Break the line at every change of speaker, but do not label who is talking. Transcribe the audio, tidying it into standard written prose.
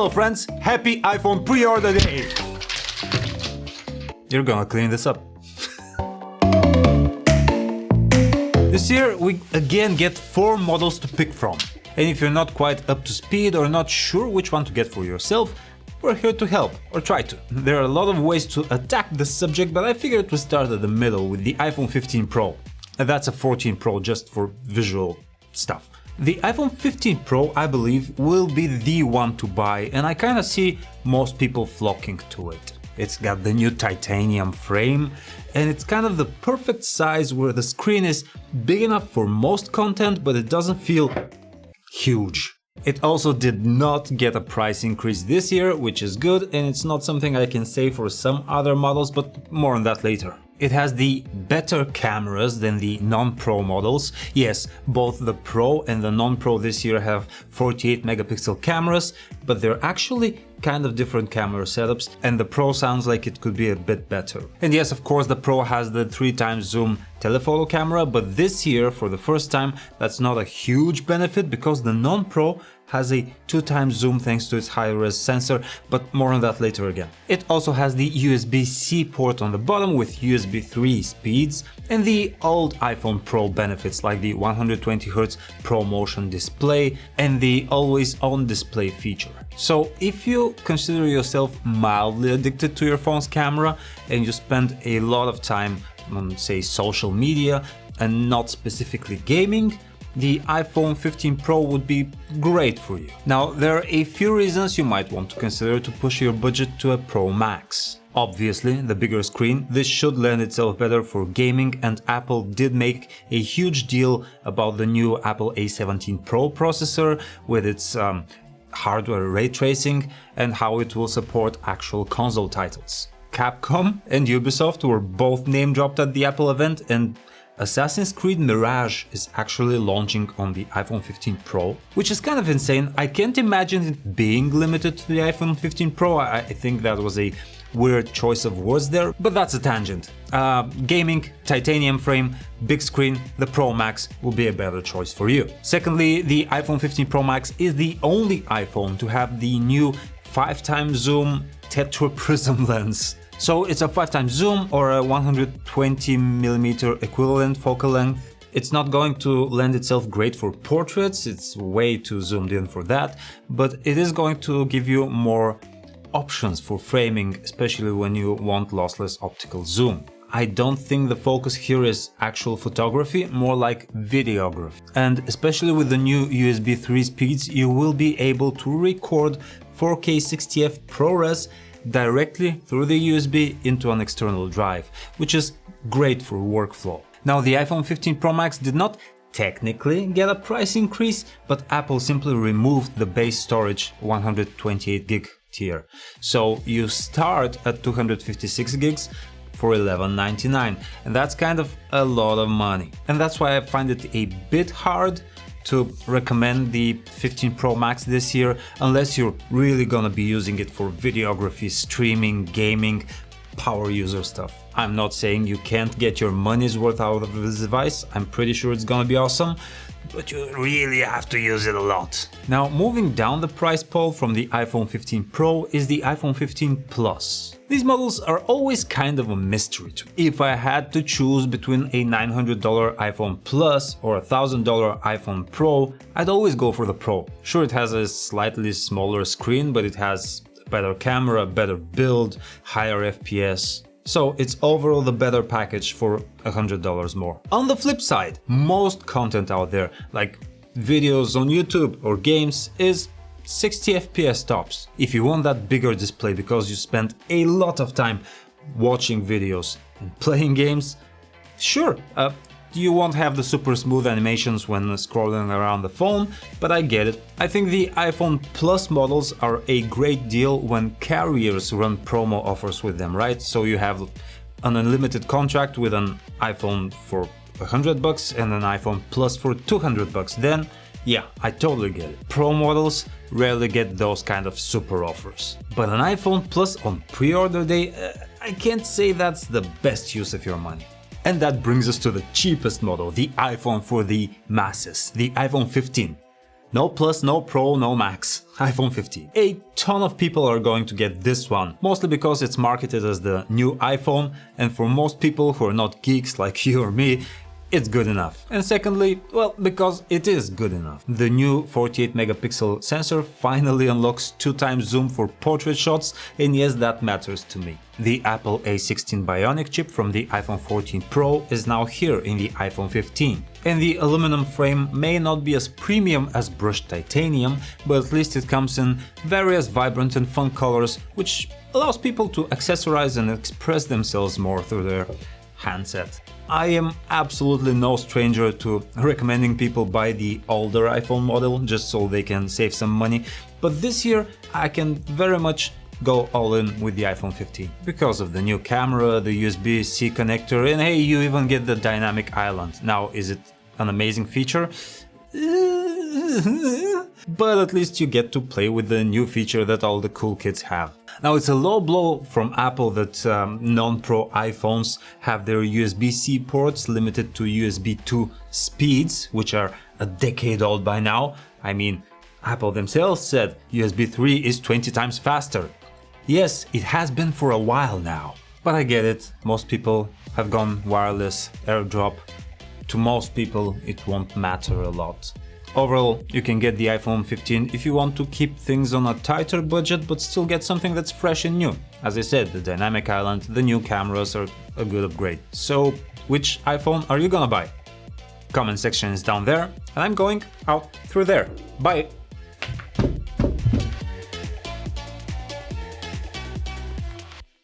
Hello friends, happy iPhone pre-order day! You're gonna clean this up. This year we again get 4 models to pick from. And if you're not quite up to speed or not sure which one to get for yourself, we're here to help, or try to. There are a lot of ways to attack the subject, but I figured we start at the middle with the iPhone 15 Pro. And that's a 14 Pro just for visual stuff. The iPhone 15 Pro, I believe, will be the one to buy, and I kinda see most people flocking to it. It's got the new titanium frame, and it's kind of the perfect size where the screen is big enough for most content, but it doesn't feel huge. It also did not get a price increase this year, which is good, and it's not something I can say for some other models, but more on that later. It has the better cameras than the non-Pro models. Yes, both the Pro and the non-Pro this year have 48 megapixel cameras, but they're actually kind of different camera setups, and the Pro sounds like it could be a bit better. And yes, of course, the Pro has the 3x zoom telephoto camera, but this year, for the first time, that's not a huge benefit because the non-Pro has a 2x zoom thanks to its high-res sensor, but more on that later again. It also has the USB-C port on the bottom with USB 3 speeds, and the old iPhone Pro benefits like the 120Hz ProMotion display and the always-on display feature. So if you consider yourself mildly addicted to your phone's camera and you spend a lot of time on, say, social media and not specifically gaming, the iPhone 15 Pro would be great for you. Now, there are a few reasons you might want to consider to push your budget to a Pro Max. Obviously, the bigger screen, this should lend itself better for gaming, and Apple did make a huge deal about the new Apple A17 Pro processor with its hardware ray tracing and how it will support actual console titles. Capcom and Ubisoft were both name dropped at the Apple event, and Assassin's Creed Mirage is actually launching on the iPhone 15 Pro, which is kind of insane. I can't imagine it being limited to the iPhone 15 Pro. I think that was a weird choice of words there, but that's a tangent. Gaming, titanium frame, big screen, the Pro Max will be a better choice for you. Secondly, the iPhone 15 Pro Max is the only iPhone to have the new 5x zoom tetraprism lens. So it's a 5x zoom or a 120mm equivalent focal length. It's not going to lend itself great for portraits, it's way too zoomed in for that, but it is going to give you more options for framing, especially when you want lossless optical zoom. I don't think the focus here is actual photography, more like videography. And especially with the new USB 3 speeds, you will be able to record 4K 60f ProRes directly through the USB into an external drive, which is great for workflow. Now, the iPhone 15 Pro Max did not technically get a price increase, but Apple simply removed the base storage 128 gig tier. So you start at 256 gigs for $11.99, and that's kind of a lot of money. And that's why I find it a bit hard to recommend the 15 Pro Max this year, unless you're really gonna be using it for videography, streaming, gaming, power user stuff. I'm not saying you can't get your money's worth out of this device, I'm pretty sure it's gonna be awesome, but you really have to use it a lot. Now, moving down the price pole from the iPhone 15 Pro is the iPhone 15 Plus. These models are always kind of a mystery to me. If I had to choose between a $900 iPhone Plus or a $1,000 iPhone Pro, I'd always go for the Pro. Sure, it has a slightly smaller screen, but it has a better camera, better build, higher FPS. So it's overall the better package for $100 more. On the flip side, most content out there, like videos on YouTube or games, is 60 FPS tops. If you want that bigger display because you spend a lot of time watching videos and playing games, sure, you won't have the super smooth animations when scrolling around the phone, but I get it. I think the iPhone Plus models are a great deal when carriers run promo offers with them, right? So you have an unlimited contract with an iPhone for $100 and an iPhone Plus for $200. Then, yeah, I totally get it. Pro models rarely get those kind of super offers. But an iPhone Plus on pre-order day, I can't say that's the best use of your money. And that brings us to the cheapest model, the iPhone for the masses, the iPhone 15. No Plus, no Pro, no Max. iPhone 15. A ton of people are going to get this one, mostly because it's marketed as the new iPhone, and for most people who are not geeks like you or me, it's good enough. And secondly, well, because it is good enough. The new 48 megapixel sensor finally unlocks 2x zoom for portrait shots, and yes, that matters to me. The Apple A16 Bionic chip from the iPhone 14 Pro is now here in the iPhone 15. And the aluminum frame may not be as premium as brushed titanium, but at least it comes in various vibrant and fun colors, which allows people to accessorize and express themselves more through their handset. I am absolutely no stranger to recommending people buy the older iPhone model just so they can save some money, but this year I can very much go all in with the iPhone 15 because of the new camera, the USB-C connector, and hey, you even get the dynamic island. Now, is it an amazing feature? But at least you get to play with the new feature that all the cool kids have. Now, it's a low blow from Apple that non-Pro iPhones have their USB-C ports limited to USB 2 speeds, which are a decade old by now. I mean, Apple themselves said USB 3 is 20 times faster. Yes, it has been for a while now, but I get it. Most people have gone wireless, AirDrop. To most people, it won't matter a lot. Overall, you can get the iPhone 15 if you want to keep things on a tighter budget but still get something that's fresh and new. As I said, the dynamic island, the new cameras are a good upgrade. So, which iPhone are you gonna buy? Comment section is down there, and I'm going out through there. Bye!